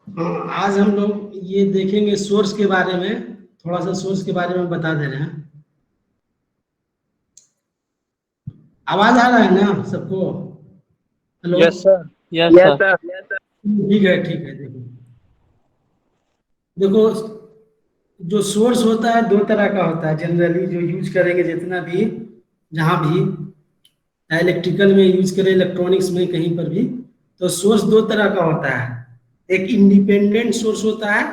हाँ, आज हम लोग ये देखेंगे सोर्स के बारे में, थोड़ा सा सोर्स के बारे में बता दे रहे हैं। आवाज आ रहा है ना सबको? Hello. Yes sir. Yes yes sir. Sir. ठीक है, ठीक है। देखो देखो, जो सोर्स होता है दो तरह का होता है जनरली, जो यूज करेंगे जितना भी, जहाँ भी इलेक्ट्रिकल में यूज करें, इलेक्ट्रॉनिक्स में कहीं पर भी, तो सोर्स दो तरह का होता है। एक इंडिपेंडेंट सोर्स होता है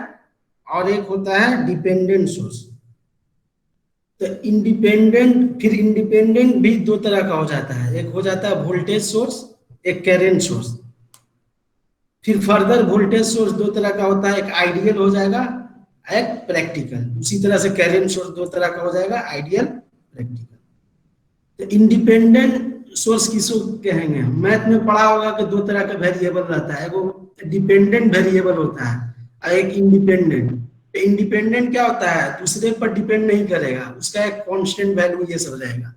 और एक होता है डिपेंडेंट सोर्स। तो इंडिपेंडेंट भी दो तरह का हो जाता है, एक हो जाता है वोल्टेज सोर्स, एक करंट सोर्स। फिर फर्दर वोल्टेज सोर्स दो तरह का होता है, एक आइडियल हो जाएगा, एक प्रैक्टिकल। उसी तरह से करंट सोर्स दो तरह का हो जाएगा, आइडियल, प्रैक्टिकल। तो इंडिपेंडेंट सोर्स किसको कहेंगे? हम मैथ में पढ़ा होगा कि दो तरह का वेरिएबल रहता है, वो डिपेंडेंट वेरिएबल होता है और एक इंडिपेंडेंट। इंडिपेंडेंट क्या होता है? दूसरे पर डिपेंड नहीं करेगा, उसका एक कांस्टेंट वैल्यू ये सब रहेगा।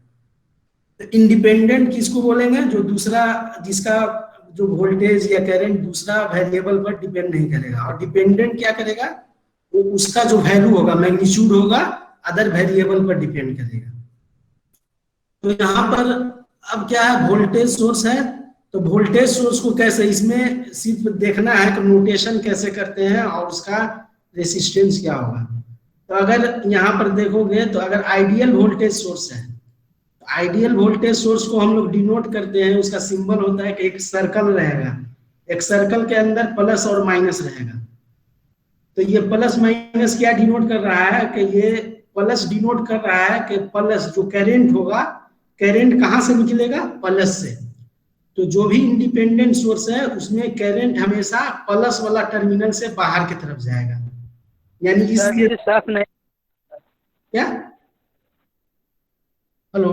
तो इंडिपेंडेंट किसको बोलेंगे? जो दूसरा, जिसका जो वोल्टेज या करंट दूसरा वेरिएबल पर डिपेंड नहीं करेगा। और डिपेंडेंट क्या करेगा? वो उसका जो वैल्यू होगा, मैग्नीट्यूड होगा, अदर वेरिएबल पर डिपेंड करेगा। तो यहाँ पर अब क्या है, वोल्टेज सोर्स है। तो वोल्टेज सोर्स को कैसे, इसमें सिर्फ देखना है कि नोटेशन कैसे करते हैं और उसका रेसिस्टेंस क्या होगा। तो अगर यहाँ पर देखोगे तो अगर आइडियल वोल्टेज सोर्स है, तो आइडियल वोल्टेज सोर्स को हम लोग डिनोट करते हैं, उसका सिंबल होता है कि एक सर्कल रहेगा, एक सर्कल के अंदर प्लस और माइनस रहेगा। तो ये प्लस माइनस क्या डिनोट कर रहा है? कि ये प्लस डिनोट कर रहा है कि प्लस जो करंट होगा, करंट कहां से निकलेगा? प्लस से। तो जो भी इंडिपेंडेंट सोर्स है उसमें करंट हमेशा प्लस वाला टर्मिनल से बाहर की तरफ जाएगा। यानी सर इसलिए ये साफ नहीं। क्या, हेलो,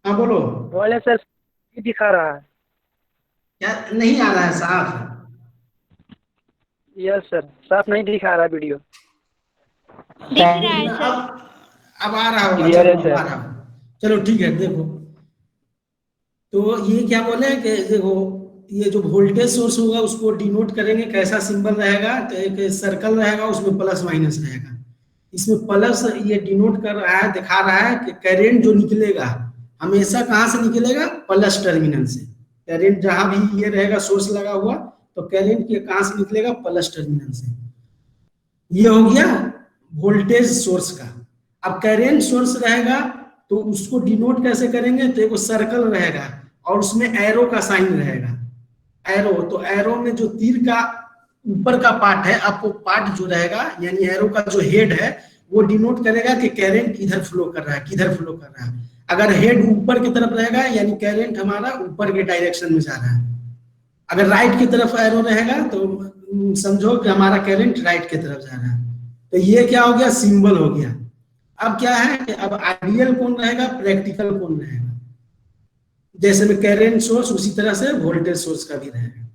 हाँ बोलो। बोले सर ये दिखा रहा है। क्या नहीं आ रहा है साफ? यस सर, साफ नहीं दिखा रहा वीडियो। दिख रहा है लेकिन सर। अब आ रहा होगा, क्लियर चलो है अब आ सर। रहा होगा। चलो ठीक है, देखो। तो ये क्या बोले कि देखो, ये जो वोल्टेज सोर्स होगा उसको डिनोट करेंगे, कैसा सिंबल रहेगा? तो एक सर्कल रहेगा, उसमें प्लस माइनस रहेगा। इसमें प्लस ये डिनोट कर रहा है, दिखा रहा है कि करंट जो निकलेगा हमेशा कहाँ से निकलेगा? प्लस टर्मिनल से। करंट जहां भी ये रहेगा सोर्स लगा हुआ, तो करंट के कहाँ से निकलेगा? प्लस टर्मिनल से। ये हो गया वोल्टेज सोर्स का। अब करंट सोर्स रहेगा तो उसको डिनोट कैसे करेंगे? तो एक सर्कल रहेगा और उसमें एरो का साइन रहेगा। एरो, तो एरो में जो तीर का ऊपर का पार्ट है, आपको पार्ट जो रहेगा, यानी एरो का जो हेड है, वो डिनोट करेगा कि करंट इधर फ्लो कर रहा है, किधर फ्लो कर रहा है। अगर हेड ऊपर की तरफ रहेगा यानी करंट हमारा ऊपर के डायरेक्शन में जा रहा है। अगर राइट की तरफ एरो रहेगा तो समझो कि हमारा करंट राइट की तरफ जा रहा है। तो ये क्या हो गया? सिंबल हो गया। अब क्या है कि अब आइडियल कौन रहेगा, प्रैक्टिकल कौन रहेगा? जैसे में करंट सोर्स, उसी तरह से वोल्टेज सोर्स का भी रहेगा।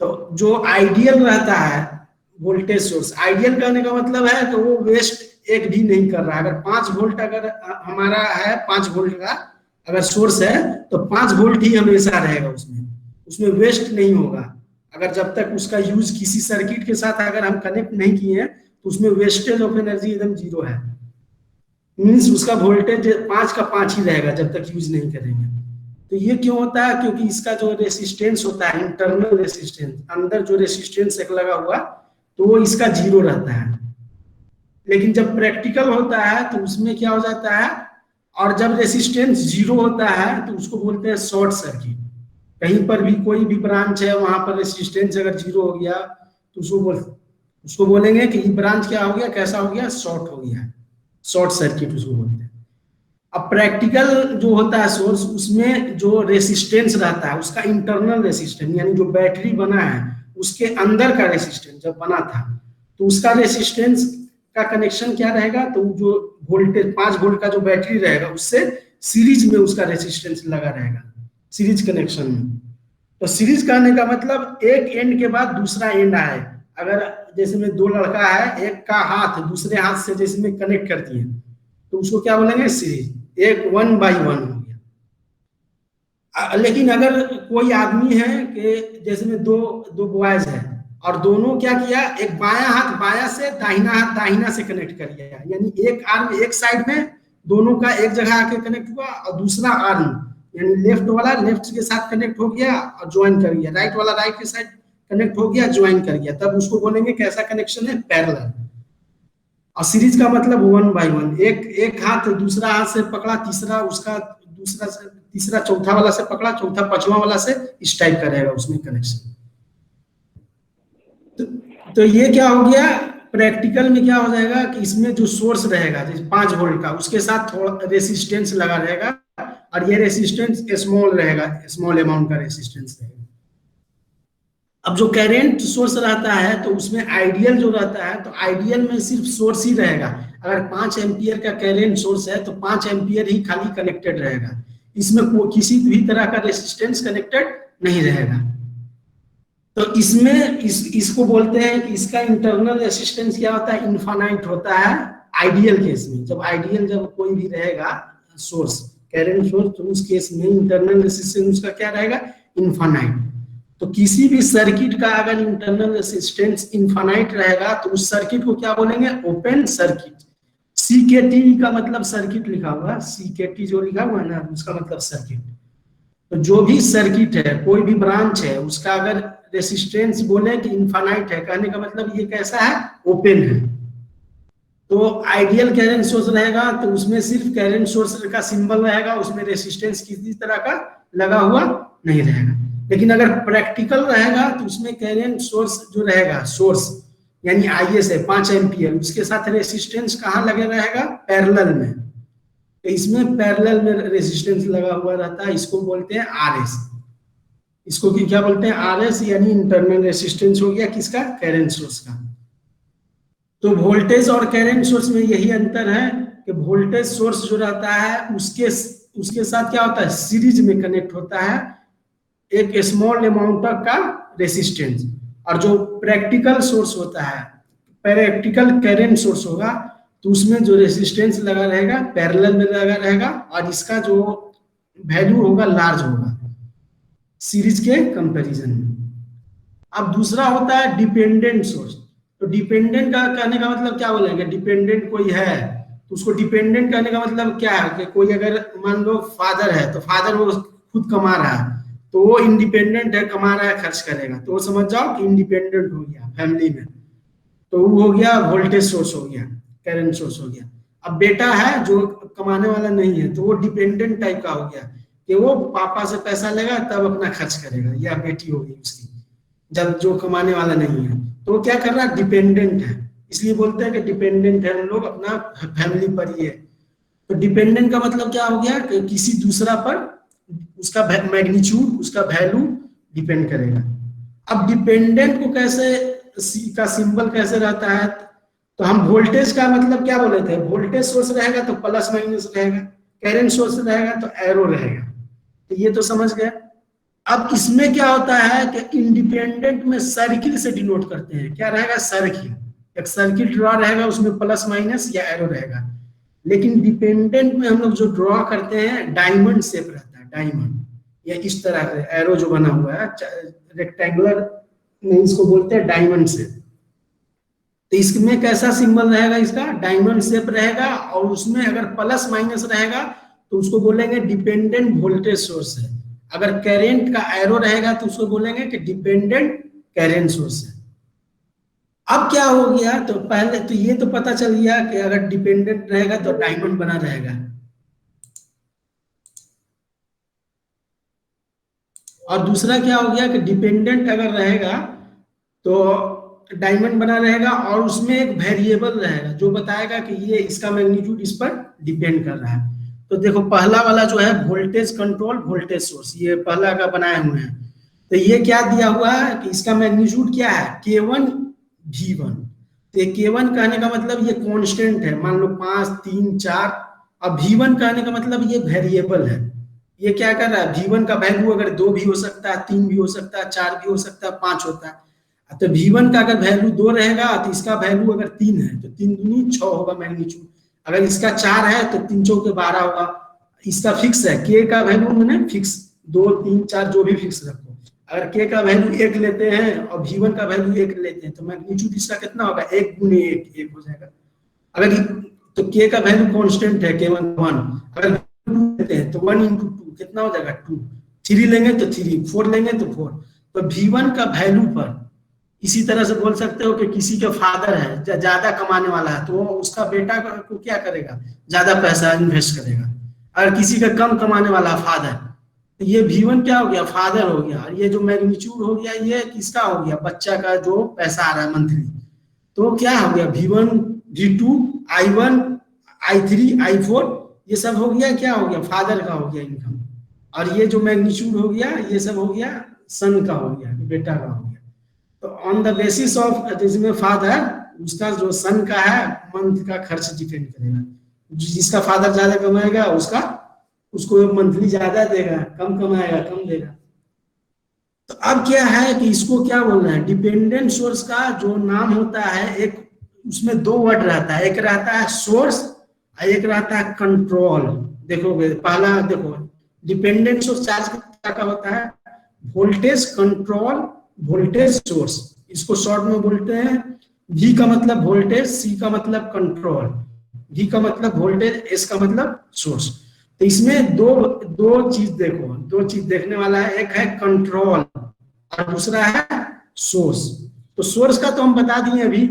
तो जो आइडियल रहता है वोल्टेज सोर्स, आइडियल कहने का मतलब है कि वो वेस्ट एक भी नहीं कर रहा है। अगर 5 वोल्ट अगर हमारा है, 5 वोल्ट का अगर सोर्स है, तो 5 वोल्ट ही हमेशा रहेगा उसमें, उसमें वेस्ट नहीं होगा। अगर जब तक उसका यूज किसी सर्किट के साथ अगर हम कनेक्ट नहीं किए हैं, तो उसमें वेस्टेज ऑफ एनर्जी एकदम जीरो है। मीन्स उसका वोल्टेज 5 का 5 ही रहेगा जब तक यूज नहीं करेंगे। तो ये क्यों होता है? क्योंकि इसका जो रेसिस्टेंस होता है, इंटरनल रेसिस्टेंस, अंदर जो रेसिस्टेंस एक लगा हुआ, तो वो इसका जीरो रहता है। लेकिन जब प्रैक्टिकल होता है तो उसमें क्या हो जाता है, और जब रेसिस्टेंस जीरो होता है तो उसको बोलते हैं शॉर्ट सर्किट। कहीं पर भी कोई भी ब्रांच है, वहां पर रेसिस्टेंस अगर जीरो हो गया तो उसको बोलेंगे कि ये ब्रांच क्या हो गया, कैसा हो गया? शॉर्ट हो गया। शॉर्ट सर्किट उसको बोलते हैं। अब प्रैक्टिकल जो होता है सोर्स, उसमें जो रेसिस्टेंस रहता है उसका इंटरनल रेसिस्टेंस, यानी जो बैटरी बना है उसके अंदर का रेसिस्टेंस जब बना था, तो उसका रेसिस्टेंस का कनेक्शन क्या रहेगा? तो जो वोल्टेज 5 वोल्ट का जो बैटरी रहेगा उससे सीरीज में उसका रेसिस्टेंस लगा रहेगा, सीरीज कनेक्शन में। तो सीरीज कहने का मतलब एक एंड के बाद दूसरा एंड आए। अगर जैसे में दो लड़का है, एक का हाथ दूसरे हाथ से जैसे में कनेक्ट करती है, तो उसको क्या बोलेंगे? सीरीज। एक 1 बाई 1 हो गया। लेकिन अगर कोई आदमी है कि जैसे में दो दो बॉयज है, और दोनों क्या किया, एक बायां हाथ बायां से, दाहिना हाथ दाहिना से कनेक्ट कर लिया, यानी एक आर्म एक साइड में दोनों का एक जगह आके कनेक्ट हुआ, और दूसरा आर्म यानी लेफ्ट वाला लेफ्ट के साथ कनेक्ट हो गया और ज्वाइन कर गया, राइट वाला राइट के साइड कनेक्ट हो गया, ज्वाइन कर गया, तब उसको बोलेंगे कैसा कनेक्शन है, पैरेलल। और सीरीज का मतलब 1 बाय 1, एक हाथ दूसरा हाथ से पकड़ा, तीसरा उसका दूसरा से, तीसरा चौथा वाला से पकड़ा, चौथा पांचवा वाला से, इस टाइप का रहेगा उसमें कनेक्शन। तो ये क्या हो गया, प्रैक्टिकल में क्या हो जाएगा कि इसमें जो सोर्स रहेगा जैसे 5 वोल्ट का, उसके साथ थोड़ा रेसिस्टेंस लगा रहेगा, और ये रेसिस्टेंस स्मॉल रहेगा, स्मॉल अमाउंट का रेसिस्टेंस रहेगा। अब जो करंट सोर्स रहता है तो उसमें आइडियल जो रहता है, तो आइडियल में सिर्फ सोर्स ही रहेगा। अगर 5 एम्पियर का करंट सोर्स है तो 5 एम्पियर ही खाली कनेक्टेड रहेगा, इसमें किसी भी तरह का रेसिस्टेंस कनेक्टेड नहीं रहेगा। तो इसमें इसको बोलते हैं कि इसका इंटरनल रेसिस्टेंस क्या होता है, इनफाइनाइट होता है आइडियल केस में। जब कोई भी रहेगा सोर्स, करंट सोर्स, तो उस केस में इंटरनल रेसिस्टेंस उसका क्या रहेगा, इनफाइनाइट। तो किसी भी सर्किट का अगर इंटरनल रेसिस्टेंस इनफाइनाइट रहेगा तो उस सर्किट को क्या बोलेंगे, ओपन सर्किट। सीकेटी का मतलब सर्किट लिखा हुआ, सीकेटी जो लिखा हुआ है ना, उसका मतलब सर्किट। तो जो भी सर्किट है, कोई भी ब्रांच है, उसका अगर रेसिस्टेंस बोले कि इनफाइनाइट है, कहने का मतलब ये कैसा है, ओपन है। तो आइडियल करंट सोर्स रहेगा तो उसमें सिर्फ करंट सोर्स का सिंबल रहेगा, उसमें रेसिस्टेंस किसी तरह का लगा हुआ नहीं रहेगा। लेकिन अगर प्रैक्टिकल रहेगा तो उसमें करंट सोर्स जो रहेगा, सोर्स यानी आईएस है 5 एम्पियर, उसके साथ रेसिस्टेंस कहाँ लगे रहेगा, पैरेलल में। तो इसमें पैरेलल में रेसिस्टेंस लगा हुआ रहता है, इसको बोलते हैं आरएस। इसको क्या बोलते हैं, आरएस, यानी इंटरनल रेसिस्टेंस हो गया किसका, करंट सोर्स का। तो वोल्टेज और करंट सोर्स में यही अंतर है कि वोल्टेज सोर्स जो रहता है उसके साथ क्या होता है, सीरीज में कनेक्ट होता है एक स्मॉल अमाउंट का रेसिस्टेंस। और जो प्रैक्टिकल सोर्स होता है, प्रैक्टिकल करंट सोर्स होगा, तो उसमें जो रेसिस्टेंस लगा रहेगा पैरेलल में लगा रहेगा, और इसका जो वैल्यू होगा लार्ज होगा सीरीज के कंपैरिजन में। अब दूसरा होता है डिपेंडेंट सोर्स। तो डिपेंडेंट का कहने का मतलब क्या बोलेंगे, डिपेंडेंट कोई है तो उसको डिपेंडेंट कहने का मतलब क्या है कि कोई अगर मान लो फादर है, तो फादर वो खुद कमा रहा है, तो वो इंडिपेंडेंट है, कमा रहा है, खर्च करेगा, तो वो समझ जाओ कि इंडिपेंडेंट हो गया फैमिली में। तो वो हो गया वोल्टेज सोर्स हो गया, करंट सोर्स हो गया। अब बेटा है जो कमाने वाला नहीं है, तो वो डिपेंडेंट टाइप का हो गया कि वो पापा से पैसा लेगा तब अपना खर्च करेगा, या बेटी होगी उसकी जब जो कमाने वाला नहीं है, तो वो क्या कर रहा है, डिपेंडेंट है। इसलिए बोलते हैं कि डिपेंडेंट है हम लोग अपना फैमिली पर ही है। तो डिपेंडेंट का मतलब क्या हो गया कि किसी दूसरा पर उसका मैग्नीट्यूड, उसका वैल्यू डिपेंड करेगा। अब डिपेंडेंट को कैसे, का सिंबल कैसे रहता है, तो हम वोल्टेज का मतलब क्या बोले थे, वोल्टेज सोर्स रहेगा तो प्लस माइनस रहेगा, करंट सोर्स रहेगा तो एरो रहेगा। तो ये तो समझ गए। अब इसमें क्या होता है कि इंडिपेंडेंट में सर्किल से डिनोट करते हैं, क्या रहेगा, सर्किल, एक सर्किल ड्रॉ रहेगा, उसमें प्लस माइनस या एरो रहेगा। लेकिन डिपेंडेंट में हम लोग जो ड्रॉ करते हैं डायमंड शेप रहता है, डायमंड, या इस तरह से एरो जो बना हुआ है रेक्टेंगुलर में, इसको बोलते हैं डायमंड शेप। तो इसमें कैसा सिंबल रहेगा, इसका डायमंड शेप रहेगा, और उसमें अगर प्लस माइनस रहेगा तो उसको बोलेंगे डिपेंडेंट वोल्टेज सोर्स है। अगर करंट का एरो रहेगा तो उसको बोलेंगे कि डिपेंडेंट करंट सोर्स है। अब क्या हो गया, तो पहले तो ये तो पता चल गया कि अगर डिपेंडेंट रहेगा तो डायमंड बना रहेगा, और दूसरा क्या हो गया कि डिपेंडेंट अगर रहेगा तो डायमंड बना रहेगा, और उसमें एक वेरिएबल रहेगा जो बताएगा कि ये इसका मैग्नीट्यूड इस पर डिपेंड कर रहा है। तो देखो पहला वाला जो है वोल्टेज कंट्रोल वोल्टेज सोर्स, ये पहला का बनाए हुए हैं। तो ये क्या दिया हुआ है कि इसका मैग्नीट्यूड क्या है, K1 V1। तो K1 कहने का मतलब ये कांस्टेंट है, मान लो 5 3 4। अब V1 कहने का मतलब ये वेरिएबल है, ये क्या कर रहा है, V1 का वैल्यू अगर 2 भी हो सकता है, 3 भी हो सकता है, 4 भी हो सकता है, 5 होता है। तो V1 का अगर वैल्यू 2 रहेगा तो इसका वैल्यू अगर 3 है तो 3 दूनी 6 होगा मैग्नीट्यूड। अगर इसका 4 है तो 3 चौके 12 होगा। इसका फिक्स है, K का वैल्यू मैंने फिक्स 2 3 4 जो भी फिक्स रखो। अगर के का वैल्यू 1 लेते हैं और V1 का वैल्यू 1 लेते हैं तो मैग्नीट्यूड इसका कितना होगा, 1 गुने 1 हो जाएगा। अगर तो के का वैल्यू कांस्टेंट है K1 1, अगर 2 लेते हैं तो 1 × 2 कितना हो जाएगा 2, 3 लेंगे तो 3, 4 लेंगे तो 4। तो V1 का वैल्यू पर इसी तरह से बोल सकते हो कि किसी का फादर है ज्यादा कमाने वाला है तो वो उसका बेटा को क्या करेगा, ज्यादा पैसा इन्वेस्ट करेगा। अगर किसी का कम कमाने वाला फादर, तो ये V1 क्या हो गया, फादर हो गया। और ये जो मैग्नीट्यूड हो गया ये किसका हो गया, बच्चा का जो पैसा आ रहा है मंथली। तो क्या हो गया, V1 V2 I1 I3 I4 ये सब हो गया, क्या हो गया, फादर का हो गया इनकम। और ये जो मैग्नीट्यूड हो गया ये सब हो गया सन का हो गया, बेटा का हो गया। तो ऑन द बेसिस ऑफ जिसमें फादर, उसका जो सन का है मंथ का खर्च डिपेंड करेगा। जिसका फादर ज्यादा कमाएगा उसको मंथली ज्यादा देगा, कम कमाएगा कम देगा। तो अब क्या है कि इसको क्या बोलना है, डिपेंडेंट सोर्स का जो नाम होता है, एक उसमें 2 वर्ड रहता है, एक रहता है सोर्स और एक रहता है कंट्रोल। देखोगे पहला देखो, डिपेंडेंट सोर्स चार्ज का होता है वोल्टेज कंट्रोल वोल्टेज सोर्स, इसको शॉर्ट में बोलते हैं V का मतलब वोल्टेज, C का मतलब कंट्रोल, V का मतलब वोल्टेज, S का मतलब सोर्स। तो इसमें दो चीज देखो, 2 चीज देखने वाला है, एक है कंट्रोल और दूसरा है सोर्स। तो सोर्स का तो हम बता दिए अभी,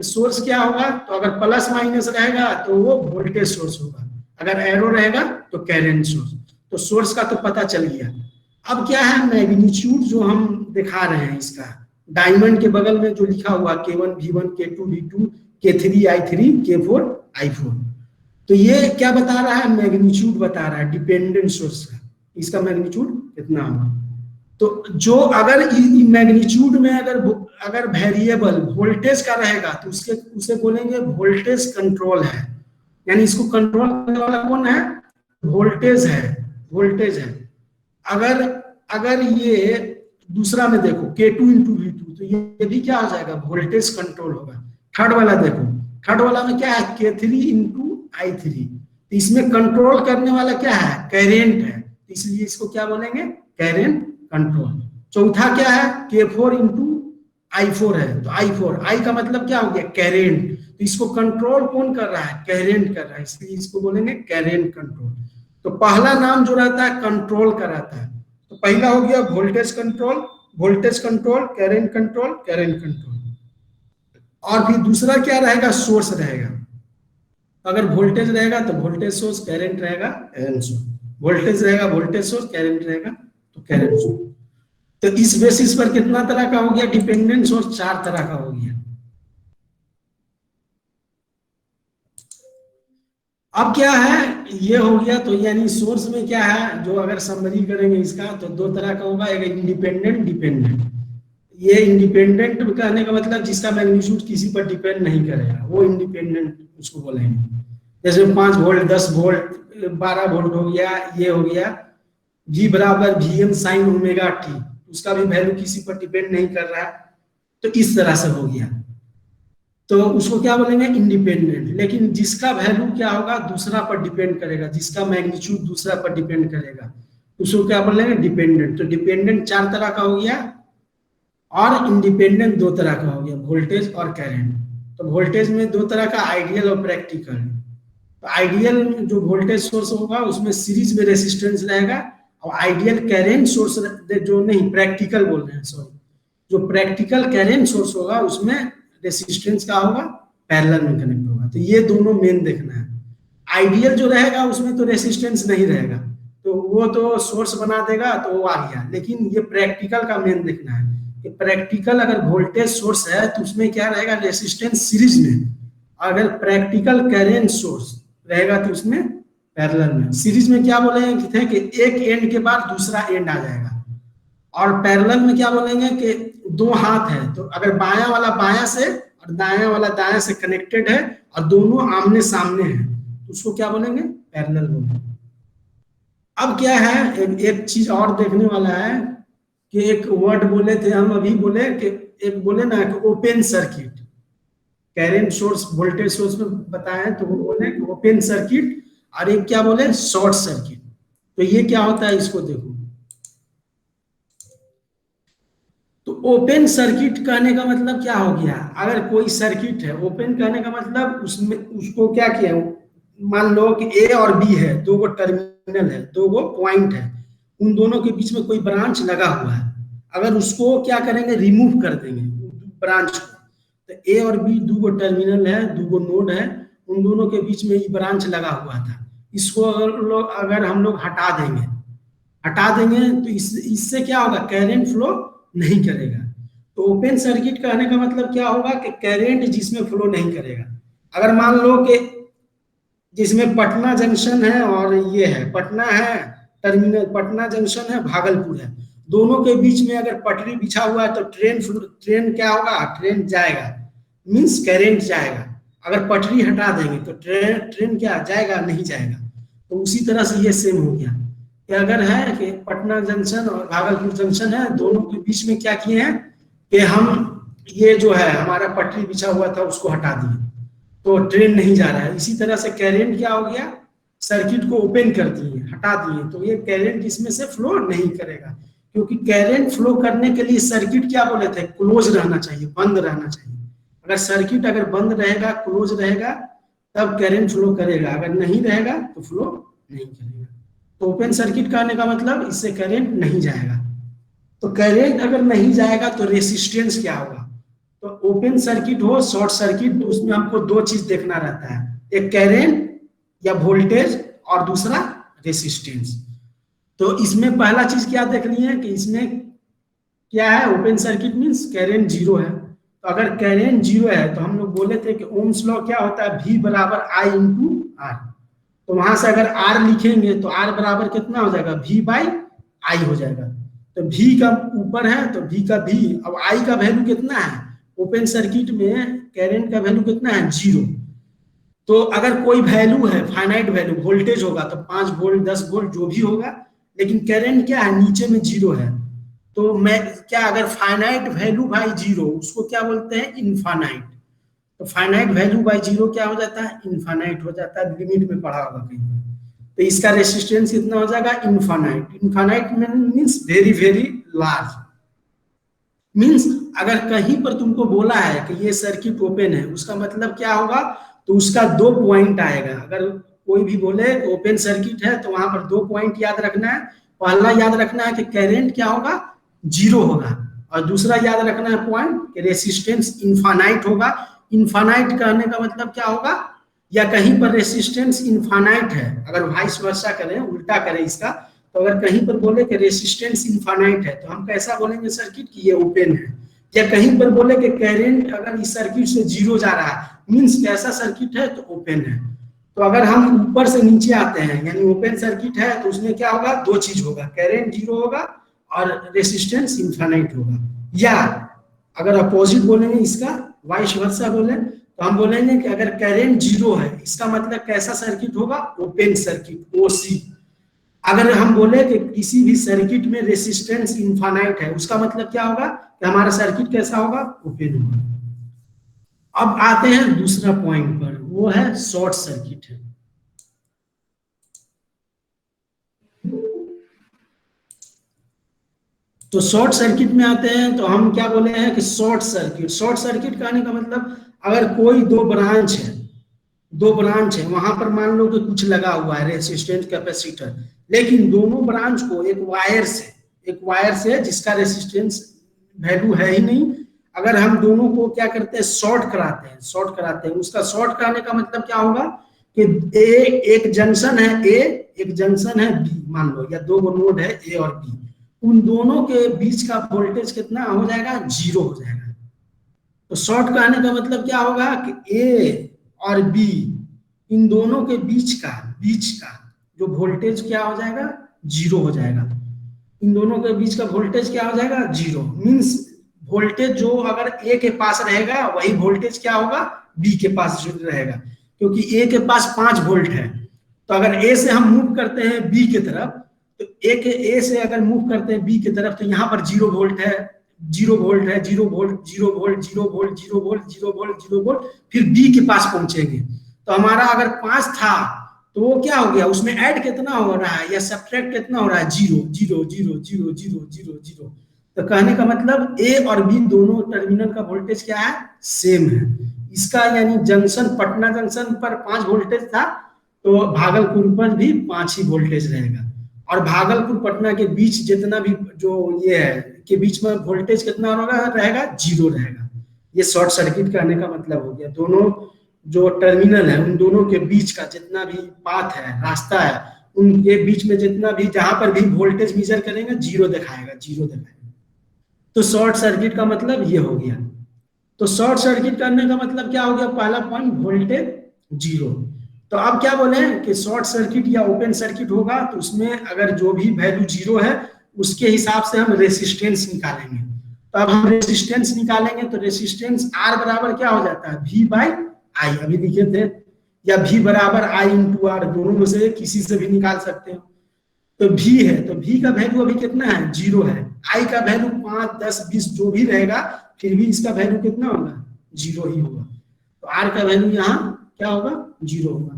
सोर्स क्या होगा, तो अगर प्लस माइनस रहेगा तो वो वोल्टेज सोर्स होगा, अगर एरो रहेगा तो करंट सोर्स। तो सोर्स का तो पता चल गया। अब क्या है, मैग्नीट्यूड जो हम दिखा रहे हैं इसका, डायमंड के बगल में जो लिखा हुआ K1 V1 K2 V2 K3 I3 K4 I4, तो ये क्या बता रहा है, मैग्नीट्यूड बता रहा है डिपेंडेंट सोर्स का, इसका मैग्नीट्यूड कितना होगा। तो जो अगर मैग्नीट्यूड में अगर वेरिएबल वोल्टेज का रहेगा तो उसे बोलेंगे वोल्टेज कंट्रोल है, यानी इसको कंट्रोल करने वाला कौन है, वोल्टेज है। अगर ये दूसरा में देखो K2 × V2 तो ये भी क्या हो जाएगा, वोल्टेज कंट्रोल होगा। थर्ड वाला देखो, थर्ड वाला में क्या है, K3 × I3, तो इसमें कंट्रोल करने वाला क्या है, करंट है, इसलिए इसको क्या बोलेंगे, करंट कंट्रोल। चौथा क्या है, K4 × I4 है, तो I का मतलब क्या हो गया, करंट, तो इसको कंट्रोल कौन कर रहा है, करंट कर रहा है, इसलिए इसको बोलेंगे करंट कंट्रोल। तो पहला नाम जो रहता है कंट्रोल का रहता है, तो पहला हो गया वोल्टेज कंट्रोल करंट कंट्रोल। और फिर दूसरा क्या रहेगा, सोर्स रहेगा। अगर वोल्टेज रहेगा तो वोल्टेज सोर्स, करंट रहेगा करंट सोर्स, वोल्टेज रहेगा वोल्टेज सोर्स, करंट रहेगा तो करंट सोर्स। तो इस बेसिस पर कितना तरह का हो गया डिपेंडेंट सोर्स, 4 तरह का हो गया। अब क्या है, ये हो गया। तो यानी सोर्स में क्या है, जो अगर समरी करेंगे इसका तो 2 तरह का होगा, एक इंडिपेंडेंट डिपेंडेंट। ये इंडिपेंडेंट कहने का मतलब जिसका मैग्नीट्यूड किसी पर डिपेंड नहीं करेगा, वो इंडिपेंडेंट उसको बोलेंगे। जैसे 5 वोल्ट 10 वोल्ट 12 वोल्ट हो गया, ये हो गया V = Vm sin ω t, उसका भी वैल्यू किसी पर डिपेंड नहीं कर रहा है, तो इस तरह से हो गया, तो उसको क्या बोलेंगे, इंडिपेंडेंट। लेकिन जिसका वैल्यू क्या होगा, दूसरा पर डिपेंड करेगा, जिसका मैग्नीट्यूड दूसरा पर डिपेंड करेगा, उसको क्या बोलेंगे, डिपेंडेंट। तो डिपेंडेंट 4 तरह का हो गया और इंडिपेंडेंट 2 तरह का हो गया, वोल्टेज और करंट। तो वोल्टेज में 2 तरह का, आइडियल और प्रैक्टिकल। तो आइडियल जो वोल्टेज सोर्स होगा उसमें सीरीज में रेसिस्टेंस रहेगा, और आइडियल करंट सोर्स जो नहीं, प्रैक्टिकल बोल रहे हैं सॉरी, जो प्रैक्टिकल करंट सोर्स होगा उसमें रेसिस्टेंस का होगा, पैरेलल में कनेक्ट होगा। तो ये दोनों मेन देखना है। आइडियल जो रहेगा उसमें तो रेसिस्टेंस नहीं रहेगा, तो वो तो सोर्स बना देगा तो वो आ गया। लेकिन ये प्रैक्टिकल का मेन देखना है कि प्रैक्टिकल अगर वोल्टेज सोर्स है तो उसमें क्या रहेगा, रेसिस्टेंस सीरीज में। अगर प्रैक्टिकल करंट सोर्स रहेगा तो उसमें पैरेलल में। सीरीज में क्या बोलेंगे थे कि एक एंड के बाद दूसरा एंड आ जाएगा, और पैरेलल में क्या बोलेंगे कि 2 हाथ है, तो अगर बायां वाला बायां से और दायां वाला दायां से कनेक्टेड है और दोनों आमने सामने है, तो उसको क्या बोलेंगे, पैरेलल बोलेंगे। अब क्या है, एक चीज और देखने वाला है कि एक वर्ड बोले थे हम अभी, बोले कि एक बोले ना कि open circuit, current source voltage source में बताएं तो वो बोले ओपन सर्किट, और एक क्या बोले, शॉर्ट सर्किट। तो ये क्या होता है, इसको देखो। ओपन सर्किट कहने का मतलब क्या हो गया, अगर कोई सर्किट है, ओपन कहने का मतलब उसमें उसको क्या किया, मान लो कि ए और बी है, दो गो टर्मिनल है, दो गो पॉइंट है, उन दोनों के बीच में कोई ब्रांच लगा हुआ है, अगर उसको क्या करेंगे, रिमूव कर देंगे ब्रांच को, तो ए और बी दो गो टर्मिनल है, दो गो नोड है, उन दोनों के बीच में ये ब्रांच लगा हुआ था, इसको अगर हम लोग हटा देंगे तो इससे क्या होगा, करंट फ्लो नहीं करेगा। तो ओपन सर्किट कहने का मतलब क्या होगा कि करंट जिसमें फ्लो नहीं करेगा। अगर मान लो कि जिसमें पटना जंक्शन है और ये है, पटना है टर्मिनल, पटना जंक्शन है, भागलपुर है, दोनों के बीच में अगर पटरी बिछा हुआ है तो ट्रेन क्या होगा, ट्रेन जाएगा, मींस करंट जाएगा। अगर पटरी हटा देंगे तो ट्रेन क्या जाएगा, नहीं जाएगा। तो उसी तरह से ये सेम हो गया कि अगर है कि पटना जंक्शन और भागलपुर जंक्शन है, दोनों के बीच में क्या किए हैं कि हम ये जो है हमारा पटरी बिछा हुआ था उसको हटा दिए, तो ट्रेन नहीं जा रहा है। इसी तरह से करंट क्या हो गया, सर्किट को ओपन कर दिए, हटा दिए, तो ये करंट इसमें से फ्लो नहीं करेगा, क्योंकि करंट फ्लो करने के लिए सर्किट क्या बोले थे, क्लोज रहना चाहिए, बंद रहना चाहिए। अगर सर्किट अगर बंद रहेगा, क्लोज रहेगा, तब करंट फ्लो करेगा, अगर नहीं रहेगा तो फ्लो नहीं करेगा। तो ओपन सर्किट कहने का मतलब इससे करंट नहीं जाएगा। तो करंट अगर नहीं जाएगा तो रेसिस्टेंस क्या होगा, तो ओपन सर्किट हो शॉर्ट सर्किट, तो उसमें हमको दो चीज देखना रहता है, एक करंट या वोल्टेज और दूसरा रेसिस्टेंस। तो इसमें पहला चीज क्या देख ली है कि इसमें क्या है, open circuit means current zero है। तो अगर करंट जीरो है तो हम लोग बोले थे कि ओम्स लॉ क्या होता है, V बराबर I इंटू आर। तो वहां से अगर R लिखेंगे तो R बराबर कितना हो जाएगा, V बाई आई हो जाएगा। तो V का ऊपर है तो V का V, अब I का वैल्यू कितना है, ओपन सर्किट में करंट का वैल्यू कितना है, जीरो। तो अगर कोई वैल्यू है, फाइनाइट वैल्यू, वोल्टेज होगा तो 5 वोल्ट 10 वोल्ट जो भी होगा, लेकिन करंट क्या है, नीचे में जीरो है, तो मैं क्या, अगर फाइनाइट वैल्यू बाई जीरो उसको क्या बोलते हैं, इनफाइनाइट। तो फाइनाइट वैल्यू बाई जीरो क्या हो जाता है, इनफाइनाइट हो जाता है, लिमिट में पढ़ा होगा कहीं पर। तो इसका रेसिस्टेंस कितना हो जाएगा, infinite. Infinite means very very large, means अगर कहीं पर तुमको बोला है कि ये सर्किट ओपन है, उसका मतलब क्या होगा, तो उसका दो पॉइंट आएगा। अगर कोई भी बोले ओपन सर्किट है तो वहां पर दो पॉइंट याद रखना है। पहला याद रखना है कि करंट क्या होगा, जीरो होगा, और दूसरा याद रखना है पॉइंट कि रेसिस्टेंस इनफाइनाइट होगा। इनफाइनाइट कहने का मतलब क्या होगा, या कहीं पर रेसिस्टेंस इनफाइनाइट है, अगर वाइस वर्सा करें, उल्टा करें इसका, तो अगर कहीं पर बोले कि रेसिस्टेंस इनफाइनाइट है तो हम कैसा बोलेंगे सर्किट की ये ओपन है। या कहीं पर बोले कि करंट अगर इस सर्किट से जीरो जा रहा है, मींस कैसा सर्किट है, तो ओपन है। तो अगर हम ऊपर से नीचे आते हैं, यानी ओपन सर्किट है तो उसमें क्या होगा, दो चीज होगा, करंट जीरो होगा और रेसिस्टेंस इनफाइनाइट होगा। या अगर अपोजिट बोलेंगे इसका, वाइस वर्सा बोले, तो हम बोलेंगे कि अगर करंट जीरो है, इसका मतलब कैसा सर्किट होगा, ओपन सर्किट, ओसी। अगर हम बोले कि किसी भी सर्किट में रेसिस्टेंस इनफाइनाइट है, उसका मतलब क्या होगा कि हमारा सर्किट कैसा होगा, ओपन होगा। अब आते हैं दूसरा पॉइंट पर, वो है शॉर्ट सर्किट है। तो शॉर्ट सर्किट में आते हैं तो हम क्या बोले हैं कि शॉर्ट सर्किट कहने का मतलब अगर कोई दो ब्रांच है, वहां पर मान लो कि कुछ लगा हुआ है रेसिस्टेंट कैपेसिटर, लेकिन दोनों ब्रांच को एक वायर से जिसका रेसिस्टेंस वैल्यू है ही नहीं, अगर हम दोनों को क्या करते हैं, शॉर्ट कराते हैं। उसका शॉर्ट कराने का मतलब क्या होगा कि एक जंक्शन है A, एक जंक्शन है B, मान लो, या दो नोड है A और B, उन दोनों के बीच का वोल्टेज कितना हो जाएगा, जीरो हो जाएगा। तो शॉर्ट कहने का मतलब क्या होगा कि A और B, इन दोनों के बीच का जो वोल्टेज क्या हो जाएगा, जीरो हो जाएगा। इन दोनों के बीच का वोल्टेज क्या हो जाएगा, जीरो। मींस वोल्टेज जो अगर A के पास रहेगा वही वोल्टेज क्या होगा, B के पास रहेगा, क्योंकि A के पास 5 वोल्ट है। तो अगर A से हम मूव करते हैं B की तरफ, तो A से अगर मूव करते हैं B की तरफ, तो यहाँ पर 0 वोल्ट है, 0 वोल्ट है, 0 volt, 0 volt, 0 volt, 0 volt, 0 volt, 0 volt, फिर B के पास पहुंचेंगे। तो हमारा अगर 5 था तो वो क्या हो गया, उसमें ऐड कितना हो रहा है या सब्ट्रैक्ट कितना हो रहा है, 0 0 0 0 0 0 0। तो कहने का मतलब ए और बी दोनों टर्मिनल का वोल्टेज क्या है, सेम है। इसका यानी जंक्शन, पटना जंक्शन पर 5 वोल्टेज था, तो भागलपुर पर भी 5 ही वोल्टेज रहेगा। और भागलपुर पटना के बीच जितना भी जो ये है के बीच में वोल्टेज कितना होगा, रहेगा 0 रहेगा। ये शॉर्ट सर्किट कहने का मतलब हो गया। दोनों जो टर्मिनल है उन दोनों के बीच का जितना भी पाथ है, रास्ता है, उनके बीच में जितना भी जहां पर भी वोल्टेज मेजर करेंगे 0 दिखाएगा, 0 दिखाएगा। तो शॉर्ट सर्किट का मतलब ये हो गया। तो शॉर्ट सर्किट करने का मतलब क्या हो गया, पहला पॉइंट वोल्टेज 0। तो अब क्या बोले हैं कि शॉर्ट सर्किट या ओपन सर्किट होगा तो उसमें अगर जो भी वैल्यू 0 है उसके हिसाब से हम रेसिस्टेंस निकालेंगे। तो अब हम रेसिस्टेंस निकालेंगे तो रेसिस्टेंस R बराबर क्या हो जाता है, V बाई आई, अभी लिखे थे, या V बराबर I इंटू R, दोनों में से किसी से भी निकाल सकते हो। तो V है, तो V का वैल्यू अभी कितना है, 0 है। I का वैल्यू 5, 10, 20 जो भी रहेगा, फिर भी इसका वैल्यू कितना होगा, 0 ही होगा। तो R का वैल्यू यहाँ क्या होगा, 0 होगा।